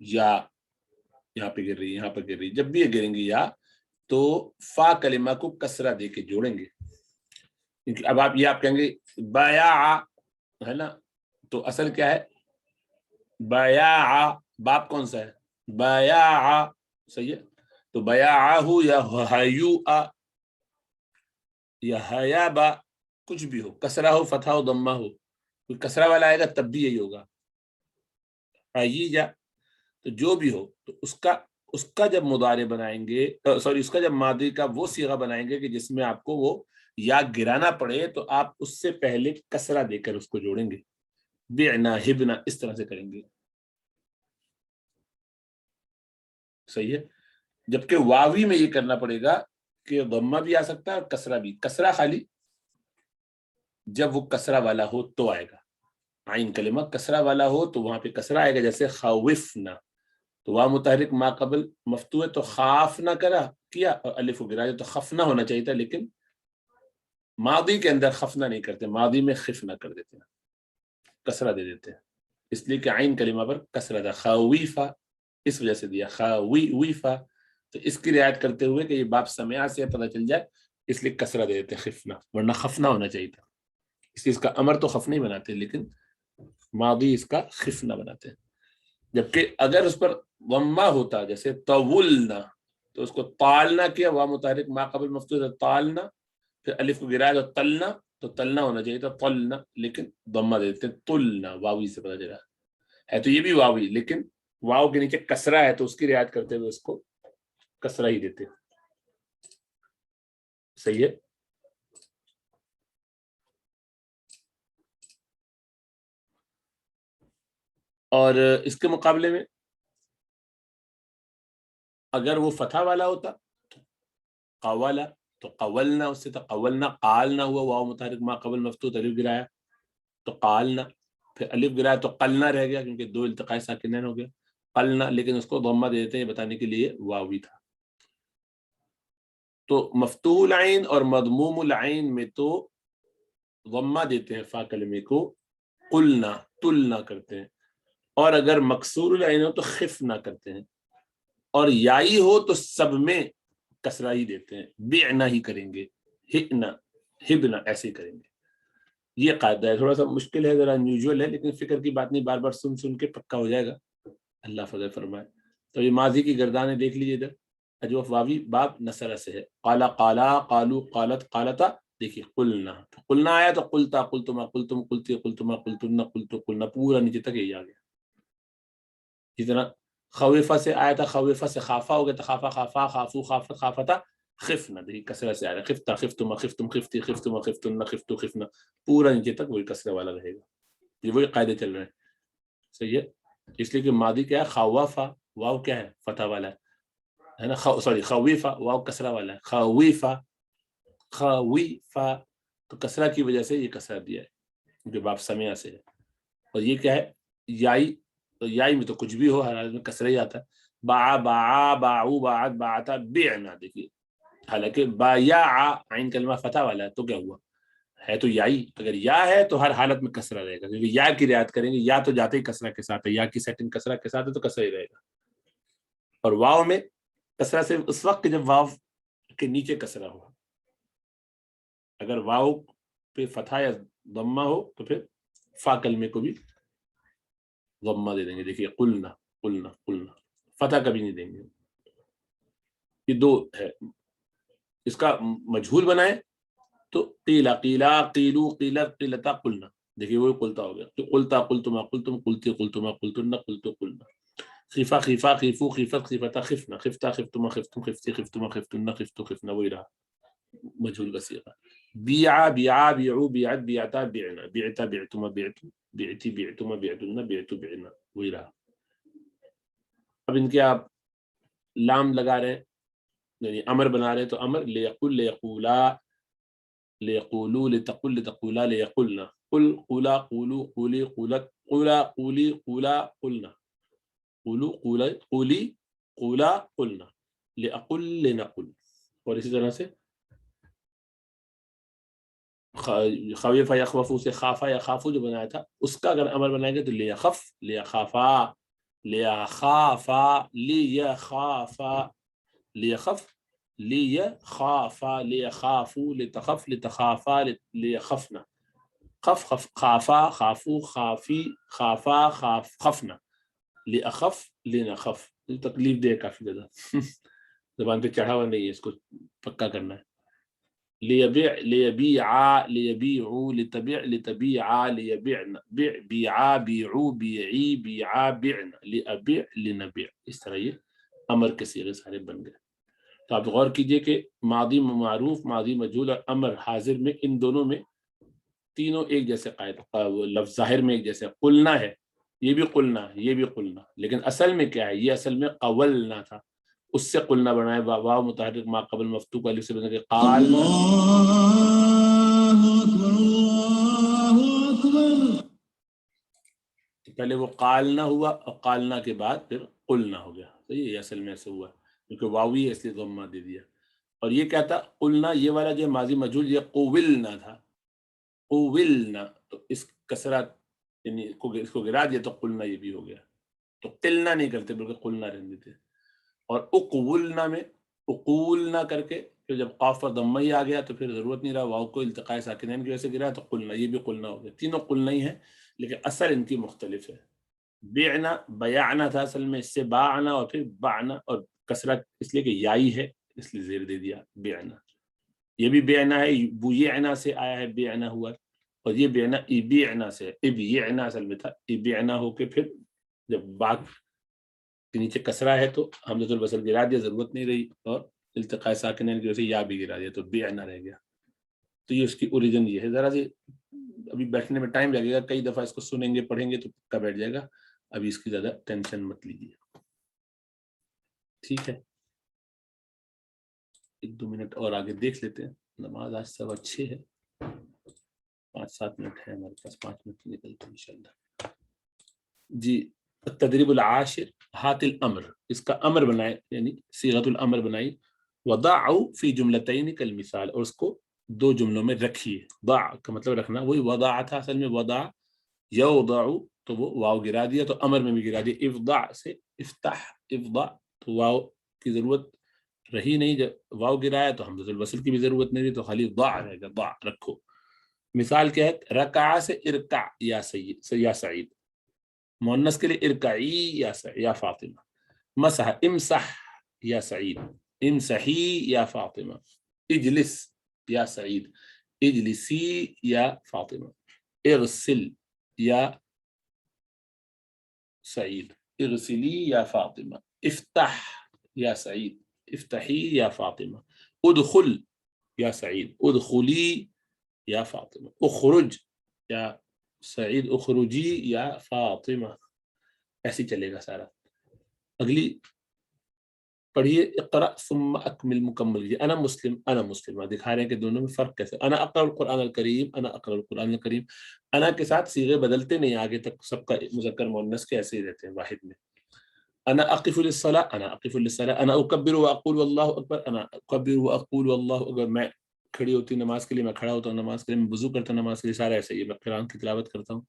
یا یہاں پہ گر رہی ہے، یہاں پہ گر رہی ہے، جب بھی یہ گریں گی یا تو فا کلمہ کو کسرہ دے کے جوڑیں گے، کیونکہ اب آپ کہیں گے بایا ہے نا، تو اصل کیا ہے بایا، باپ کون سا ہے بایا، صحیح ہے، تو بیاعہ یا حیوء یا حیابا کچھ بھی ہو، کسرہ ہو فتحہ ہو ضمہ ہو، کوئی کسرہ والا آئے گا تب بھی یہی ہوگا حییجا، تو جو بھی ہو تو اس کا جب مضارع بنائیں گے، اس کا جب ماضی کا وہ صیغہ بنائیں گے کہ جس میں آپ کو وہ یا گرانا پڑے، تو آپ اس سے پہلے کسرہ دے کر اس کو جوڑیں گے، بعنا ہبنا اس طرح سے کریں گے، صحیح ہے۔ جبکہ واوی میں یہ کرنا پڑے گا کہ ضمہ بھی آ سکتا ہے اور کسرہ بھی، کسرہ خالی جب وہ کسرہ والا ہو تو آئے گا، عین کلمہ کسرہ والا ہو تو وہاں پہ کسرہ آئے گا، جیسے خوفنا تو واو متحرک ما قبل مفتوح ہے تو خاف نہ کیا اور الف گرا تو خفنا ہونا چاہیے تھا، لیکن ماضی کے اندر خفنا نہیں کرتے، ماضی میں خفنا کر دیتے ہیں، کسرہ دے دیتے ہیں، اس لیے کہ عین کلمہ پر کسرہ تھا، خویفا اس وجہ سے دیا خویفا، تو اس کی رعایت کرتے ہوئے کہ یہ باب سمعہ سے پتہ چل جائے اس لیے کسرہ دے دیتے خفنا، ورنہ خفنا ہونا چاہیے تھا، اس لیے اس کا امر تو خف نہیں بناتے لیکن ماضی اس کا خفنا بناتے ہیں، جبکہ اگر اس پر ضمہ ہوتا جیسے طولنا تو اس کو طالنا کیا، واو متحرک ما قبل مفتوح طالنا، پھر الف کو گرایا تو تلنا ہونا چاہیے تھا طلنا، لیکن ضمہ دے دیتے ہیں طلنا، واوی سے پتہ چلا ہے تو یہ بھی واوی، لیکن واو کے نیچے کسرہ ہے تو اس کی رعایت کرتے ہوئے اس کو کسرہ ہی دیتے ہیں، صحیح ہے۔ اور اس کے مقابلے میں اگر وہ فتح والا ہوتا قوالا تو قولنا، اس سے تقولنا، قالنا ہوا واو متحرک ما قبل مفتوح الف گرایا تو قالنا، پھر الف گرایا تو قلنا رہ گیا کیونکہ دو التقاء ساکنین ہو گیا قلنا، لیکن اس کو ضمہ دے دیتے ہیں بتانے کے لیے واوی تھا۔ تو مفتوح العین اور مضموم العین میں تو ضمہ دیتے ہیں فا کلمے کو، قلنا تلنا کرتے ہیں، اور اگر مکسور العین ہو تو خفنا کرتے ہیں، اور یائی ہو تو سب میں کسرہ ہی دیتے ہیں، بعنا ہی کریں گے، ہکنا ہبنا ایسے ہی کریں گے، یہ قاعدہ ہے، تھوڑا سا مشکل ہے، ذرا انیوژول ہے، لیکن فکر کی بات نہیں، بار بار سن کے پکا ہو جائے گا، اللہ فضل فرمائے۔ تو یہ ماضی کی گردانیں دیکھ لیجیے ادھر، اجوف واوی باب نصرہ سے ہے، قالا قالا قالو قالت قالتا، دیکھیے قلنا قلنا آیا تو قلتا قلتما قلتم قلتی قلتما قلتن قلتو قلنا، پورا نیچے تک یہی آ گیا۔ جس طرح خوفہ سے آیا تھا، خوفہ سے خافا ہو گیا تو خافا خافا خافو خافت خافتا خفنا، دیکھیے کسرہ سے آیا، خفتا خفتما خفتم خفتی خفتما خفتن خفتو خفنا، پورا نیچے تک وہی کسرہ والا رہے گا، یہ وہی قاعدے چل رہے ہیں، صحیح ہے۔ اس لیے کہ ماضی کیا ہے خوافا، واو کیا ہے فتح والا ہے نا، سوری خویفا واو کسرہ والا ہے، خویفا خویفا، تو کسرہ کی وجہ سے یہ کسرہ دیا ہے جو باب سمعہ سے ہے، اور یہ کیا ہے یائی، تو یائی میں تو کچھ بھی ہو ہر حال میں کسرہ ہی آتا ہے، باع باعا باعو باعت باعتا بعنا، دیکھیے حالانکہ بایا عین کلمہ فتح والا ہے تو کیا ہوا ہے تو یائی، اگر یا ہے تو ہر حالت میں کسرہ رہے گا کیونکہ یا کی رعایت کریں گے، یا تو جاتے ہی کسرہ کے ساتھ ہے، یا کی سیٹنگ کسرہ کے ساتھ ہے تو کسرہ ہی رہے گا، اور واو میں کسرہ صرف اس وقت جب واو کے نیچے کسرہ ہو، اگر واو پہ فتح یا ضمہ ہو تو پھر فا کلمے کو بھی ضمہ دے دیں گے، دیکھیے قلنا قلنا قلنا، فتح کبھی نہیں دیں گے، یہ دو ہے۔ اس کا مجہول بنائے تو قیلا قیلا قیلو قیلا قیلتا قلنا، دیکھیے وہی قلتا ہو گیا، تو قلتا قلتما قلتم قلتی قلتما قلتن قلتو قلنا، خیفا خیفا خیفو خیفت خیفتا خفنا خفتا خفتما خفتم خفتی خفتما خفتن خفتو خفنا، وہی رہا مجہول کا صیغہ۔ بیع بیع بیعو بیعت بیعتا بیعنا بیعتا بیعتما بیعتو بیعتی بیعتما بیعتنا بیعتو بیعنا، وہی رہا۔ اب ان کے آپ لام لگا رہے ہیں یعنی امر بنا رہے ہیں، تو امر لیقل لیقولا لیقولو لتقل لتقولا لیقلنا قل قولا قولو قولی قولت قولا قولی قولا قلنا قولو قولا قولی قولا قلنا لأقل لنقل، اور اسی طرح سے خوف یخوف سے خافا یا خافو جو بنایا تھا اس کا اگر امر بنائیں گے تو لیخف لیخافا لیخافا لیخافا لیخف لیخافا لیخافو لتخف لتخافا لیخفنا خف خف خافا خافو خافی خافا خاف خفنا لیخف لنخف، تکلیف دے کافی زیادہ زبان پہ چڑھا ہوا نہیں ہے، اس کو پکا کرنا ہے۔ لیبیع لیبیعا لیبیعو لتبیع لتبیعا لیبیعنا بیع بیعا بیعو بیعی بیعا بیعنا لأبیع لنبیع، اس طرح یہ امر کے صیغے سارے بن گئے۔ تو آپ غور کیجئے کہ ماضی معروف، ماضی مجہول اور امر حاضر میں ان دونوں میں تینوں ایک جیسے قائد، لفظ ظاہر میں ایک جیسے قلنا ہے، یہ بھی قلنا ہے، یہ بھی قلنا، لیکن اصل میں کیا ہے؟ یہ اصل میں قولنا تھا، اس سے قلنا بنائے واو متحرک ما قبل مفتوح الف سے بنا کے قال۔ پہلے وہ قالنا ہوا اور قالنا کے بعد پھر قلنا ہو گیا، صحیح ہے، اصل میں ایسے ہوا کیونکہ واوی ہے اس لیے ضمہ دے دیا۔ اور یہ کیا تھا؟ قلنا، یہ والا جو ماضی مجہول یہ قولنا تھا، قولنا، تو اس کسرہ یعنی اس کو گرا دیا تو قلنا یہ بھی ہو گیا، تو قلنا نہیں کرتے بلکہ قلنا رہنے دیتے۔ اور اقولنا میں اقولنا کر کے پھر جب قاف پر ضمہ ہی آ گیا تو پھر ضرورت نہیں رہا، واو کو التقاء ساکنین کی وجہ سے گرا تو قلنا، یہ بھی قلنا ہو گیا۔ تینوں قلنا ہی ہیں لیکن اثر ان کی مختلف ہے۔ بیعنا بیعنا تھا اصل میں، اس سے باعنا اور پھر باعنا، اور کسرت اس لیے کہ یائی ہے اس لیے زیر دے دیا بیعنا۔ یہ بھی بیعنا ہے، بویعنا سے آیا ہے، بیعنا ہوا، اور یہ بیعنا ابیعنا سے، ابیعنا اصل میں تھا، ابیعنا ہو کے پھر جب با کے نیچے کسرہ ہے تو حمزۃ الوصل گرا دیا، ضرورت نہیں رہی، اور التقاء ساکنین کی وجہ سے یا بھی گرا دیا تو بیعنا رہ گیا۔ تو یہ اس کی اوریجن یہ ہے۔ ذرا سی ابھی بیٹھنے میں ٹائم لگے گا، کئی دفعہ اس کو سنیں گے پڑھیں گے تو پکا بیٹھ جائے گا، ابھی اس کی زیادہ ٹینشن مت لیجیے، ٹھیک ہے؟ 1-2 منٹ اور آگے دیکھ لیتے ہیں، نماز آج 6:15 ہے، 5-7 منٹ ہے ہمارے پاس، 5 منٹ نکلتے ہیں انشاءاللہ۔ جی، التدریب العاشر ہات الامر، اس کا امر بنائے یعنی صیغۃ الامر بنائی، وضعوا فی جملتین کالمثال، اور اس کو 2 جملوں میں رکھیے۔ ضع کا مطلب رکھنا، وہی وضع تھا اصل میں، وضع یوضع تو وہ واو گرا دیا تو امر میں بھی گرا دیا، افضع سے افتح افضع تو واو کی ضرورت رہی نہیں، جب واو گرایا تو حمزۃ الوصل کی بھی ضرورت نہیں رہی، تو خالی ضع رہے گا، ضع رکھو۔ مثال کیا ہے؟ رکع سے ارکع یا سید یا سعید، مؤنث کے لیے ارکعی یا فاطمہ۔ مسح امسح یا سعید، امسحی یا فاطمہ۔ اجلس یا سعید، اجلسی یا فاطمہ۔ اغسل یا سعید، اغسلی یا فاطمہ۔ افتح یا سعید، افتحی یا فاطمہ۔ ادخل یا سعید، ادخلی یا فاطمہ۔ اخرج یا سعید، اخرجی یا فاطمہ۔ ایسے چلے گا سارا۔ اگلی پڑھیے، اقرأ ثم اکمل، مکمل کیجیے۔ انا مسلم انا مسلمہ، دکھا رہے ہیں کہ دونوں میں فرق کیسے۔ انا اقرأ القرآن الکریم، انا اقرأ القرآن الکریم، انا کے ساتھ صیغے بدلتے نہیں، آگے تک سب کا مذکر مؤنث کے ایسے ہی رہتے ہیں واحد میں۔ انا اقف للصلاة، انا اقف للصلاة، انا اکبر واقول واللہ اکبر، انا اکبر واقول واللہ اکبر، میں کھڑی ہوتی نماز کے لیے، میں کھڑا ہوتا ہوں نماز کے لیے، میں وضو کرتا ہوں نماز کے لیے، سارا ایسے ہی، میں قرآن کی تلاوت کرتا ہوں،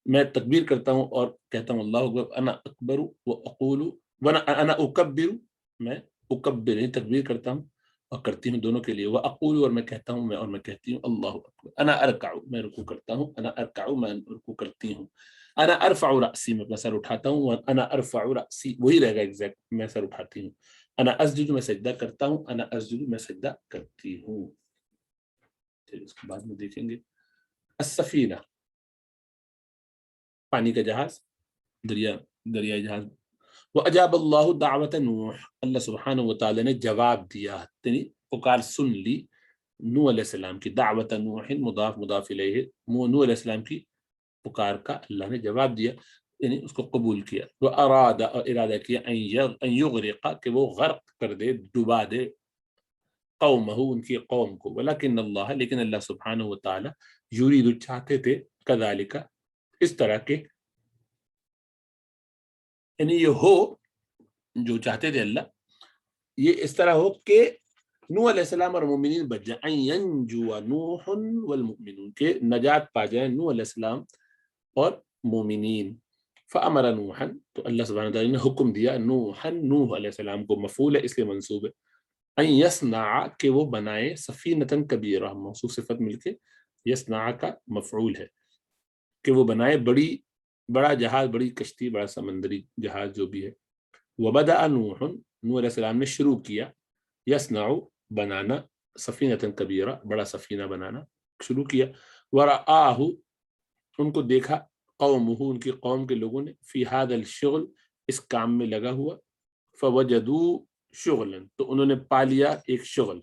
میں تکبیر کرتا ہوں اور کہتا ہوں اللہ اکبر۔ انا اکبر واقول، انا اکبر، میں اکبر یعنی تکبیر کرتا ہوں اور کرتی ہوں دونوں کے لیے، واقول اور میں کہتا ہوں، میں اور میں کہتی ہوں اللہ اکبر۔ انا ارکع، میں رکوع کرتا ہوں، انا ارکع میں رکوع کرتی ہوں۔ انا ارفع رأسی، میں اپنا سر اٹھاتا ہوں، انا ارفع رأسی وہی رہے گا ایگزیکٹ، میں سر اٹھاتی ہوں۔ انا اسجد، میں سجدہ کرتا ہوں، انا اسجد میں سجدہ کرتی ہوں۔ پھر اس کے بعد میں دیکھیں گے السفینہ، پانی کا جہاز، دریائے جہاز۔ وَأَجَابَ اللَّهُ دَعْوَةَ نوح، اللہ سبحانہ وتعالی نے جواب دیا، یعنی پکار سن لی نوح علیہ السلام کی دعوت نوح مضاف مضاف الیہ، نوح علیہ السلام کی پکار کا اللہ نے جواب دیا، یعنی اس کو قبول کیا. وہ اراد، اور ارادہ کیا، ان یغرق، کہ وہ غرق کر دے، ڈبا دے، قومہ، ان کی قوم کو. ولکن اللہ، لیکن اللہ سبحانہ و تعالی، یرید، چاہتے تھے، کذالک، اس طرح کے، یعنی یہ ہو، جو چاہتے تھے اللہ، یہ اس طرح ہو کہ نوح علیہ السلام اور مومنین بچ جائیں، ان ینجو نوح والمؤمنون، کہ نجات پا جائیں نوح علیہ السلام اور مومنین. فامر نوحا، تو اللہ سبحانہ وتعالی نے حکم دیا نوحا، نوح علیہ السلام کو، مفعول ہے اس لیے منصوب ہے، ان یصنع، کہ وہ بنائے، سفینۃ کبیرہ، موصوف صفت مل کے یصنع کا مفعول ہے، کہ وہ بنائے بڑا جہاز، بڑی کشتی، بڑا سمندری جہاز جو بھی ہے. وبدأ نوح، نوح علیہ السلام نے شروع کیا، یصنع، بنانا، سفینۃ کبیرہ، بڑا سفینہ بنانا شروع کیا. ورآہ، ان کو دیکھا، قومہ، ان کی قوم کے لوگوں نے، فی ھذا الشغل، اس کام میں لگا ہوا. فوجدوا شغلا، تو انہوں نے پا لیا ایک شغل،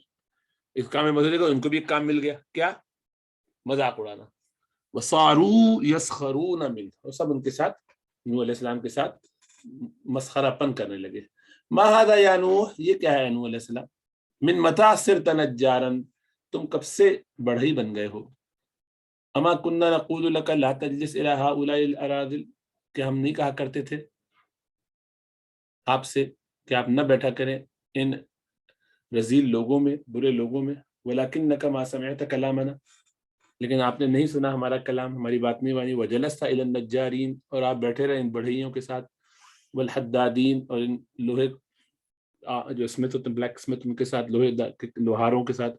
اس کام میں مزے کو، ان کو بھی ایک کام مل گیا، کیا؟ مذاق اڑانا. وصاروا یسخرون منہ، اور سب ان کے ساتھ، نوح علیہ السلام کے ساتھ مسخرہ پن کرنے لگے. ما ھذا یا نوح، یہ کیا ہے نوح علیہ السلام؟ من متى صرت نجارا، تم کب سے بڑھئی بن گئے ہو؟ اما کننا نقول لك لا تجلس الى هؤلاء الاراذل، کہ ہم نہیں کہا کرتے تھے آپ سے کہ آپ نہ بیٹھا کریں ان رذیل لوگوں میں، برے لوگوں میں. ولکنک ما سمعت کلامنا، لیکن آپ نے نہیں سنا ہمارا کلام، ہماری بات نہیں مانی. وجلست الى النجارین، اور آپ بیٹھے رہے ان بڑھئیوں کے ساتھ. والحدادین، اور ان لوہے جو اسمتھ ہوتے ہیں، بلیک اسمتھ، ان کے ساتھ، لوہاروں کے ساتھ.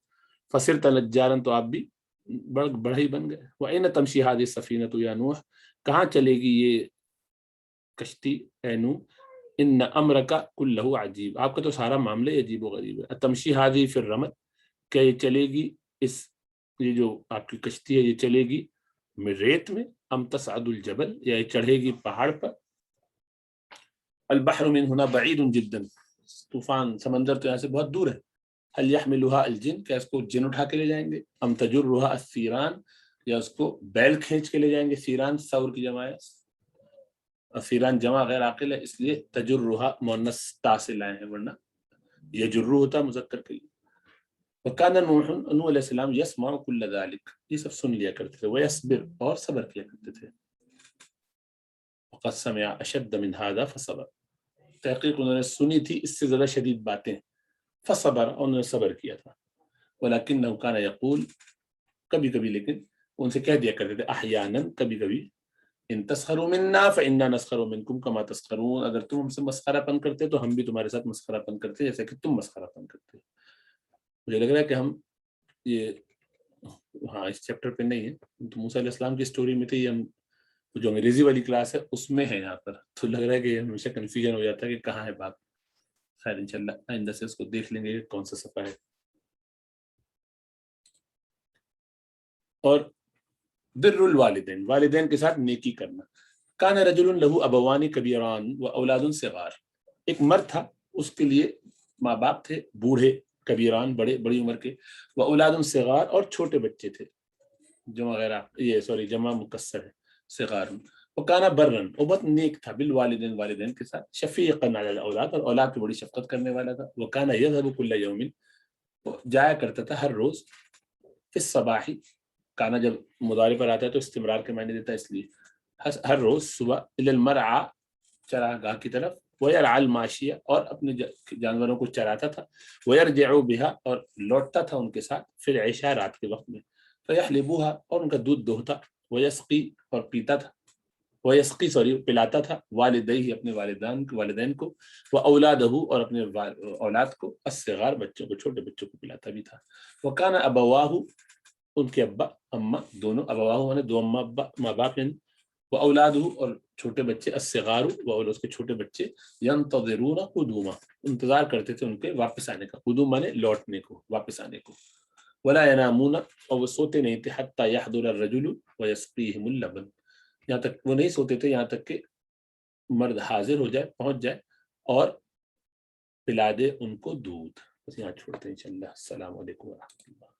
فصرت نجارا، تو آپ بھی بڑھئی بن گئے. وَأَيْنَ تَمْشِي هَذِهِ السَّفِينَةُ يَا نُوحُ، کہاں چلے گی یہ کشتی اے نوح؟ ان امرک کلہ عجیب، آپ کا تو سارا معاملہ عجیب و غریب ہے. تمشی هذه فی الرمل، کہ یہ چلے گی، یہ جو آپ کی کشتی ہے یہ چلے گی ریت میں، ام تصعد الجبل، یا یہ چڑھے گی پہاڑ پر. البحر من هنا بعید جدا، طوفان سمندر تو یہاں سے بہت دور ہے. هل يحملها الجن، کیا اس کو جن اٹھا کے لے جائیں گے؟ ام تجرها الثیران، یا اس کو بیل کھینچ کے لے جائیں گے. سیران ثور کی جمع ہے، سیران جمع غیر عاقل ہے، اس لیے تجرها مؤنث تا سے لائے ہیں، ورنہ یجر ہوتا مذکر کے لیے. وکان نوح، نوح علیہ السلام، یسمع کل ذلک، یہ سب سن لیا کرتے تھے. ویصبر، اور صبر کیا کرتے تھے. وقد سمع اشد من هذا فصبر، تحقیق انہوں نے سنی تھی اس سے زیادہ شدید باتیں، فصبر، انہوں نے صبر کیا تھا. ولکنہ کان یقول، کبھی کبھی لیکن ان سے کہہ دیا کرتے تھے، احیانا، کبھی کبھی، ان تسخروا منا فانا نسخر منکم کما تسخرون، اگر تم ہم سے مسخرہ پن کرتے تو ہم بھی تمہارے ساتھ مسخرہ پن کرتے جیسے کہ تم مسخرہ پن کرتے. مجھے لگ رہا ہے کہ ہم یہ، ہاں اس چیپٹر پہ نہیں ہے، تو موسیٰ علیہ السلام کی سٹوری میں تھی، ہم جو انگریزی والی کلاس ہے اس میں ہے یہاں پر، تو لگ رہا ہے کہ ہمیشہ کنفیوژن ہو جاتا ہے کہ کہاں ہے بات. خیر انشاءاللہ آئندہ سے اس کو دیکھ لیں گے کون سا صفحہ ہے. اور بر الوالدین، والدین کے ساتھ نیکی کرنا. کان رجل لہ ابوان کبیران و اولاد صغار، ایک مرد تھا، اس کے لیے ماں باپ تھے بوڑھے، کبیران، بڑی عمر کے، و اولاد صغار، اور چھوٹے بچے تھے. جمع غیرہ، یہ سوری جمع مکسر ہے، صغار. وکانا برن، وہ بہت نیک تھا، بالوالدین، والدین کے ساتھ. شفیقا علی الاولاد، اور اولاد کی بڑی شفقت کرنے والا تھا. وکانا یذهب کل یوم، جایا کرتا تھا ہر روز. فی الصباح، کانا جب مضارع پر آتا ہے تو استمرار کے معنی دیتا ہے، اس لیے ہر روز صبح، الی المرعى، چراگاہ کی طرف. ویرعى الماشیہ، اور اپنے جانوروں کو چراتا تھا. ویرجع بها، اور لوٹتا تھا ان کے ساتھ. فی العشاء، رات کے وقت میں. فیحلبها، اور ان کا دودھ دوہتا. ویسقی، اور پیتا تھا. ویسقی، پلاتا تھا. والدیہ، اپنے والدین کو. واولادہ، اور اپنے اولاد کو. الصغار، بچوں کو، چھوٹے بچوں کو پلاتا بھی تھا. وکان ابواہ، ان کے ابا اما دونوں، ابواہ نے دو اما ابا، ماں باپ یعنی. واولادہ، اور چھوٹے بچے. الصغار، اور اس کے چھوٹے بچے. ینتظرون قدومہ، انتظار کرتے تھے ان کے واپس آنے کا. قدوم مانے لوٹنے کو، واپس آنے کو. ولا ینامون، اور وہ سوتے نہیں تھے. حتی یحضر الرجل ویسقیہم اللبن، یہاں تک وہ نہیں سوتے تھے یہاں تک کہ مرد حاضر ہو جائے، پہنچ جائے، اور پلا دے ان کو دودھ. بس یہاں چھوڑتے ہیں انشاءاللہ. السلام علیکم ورحمۃ اللہ.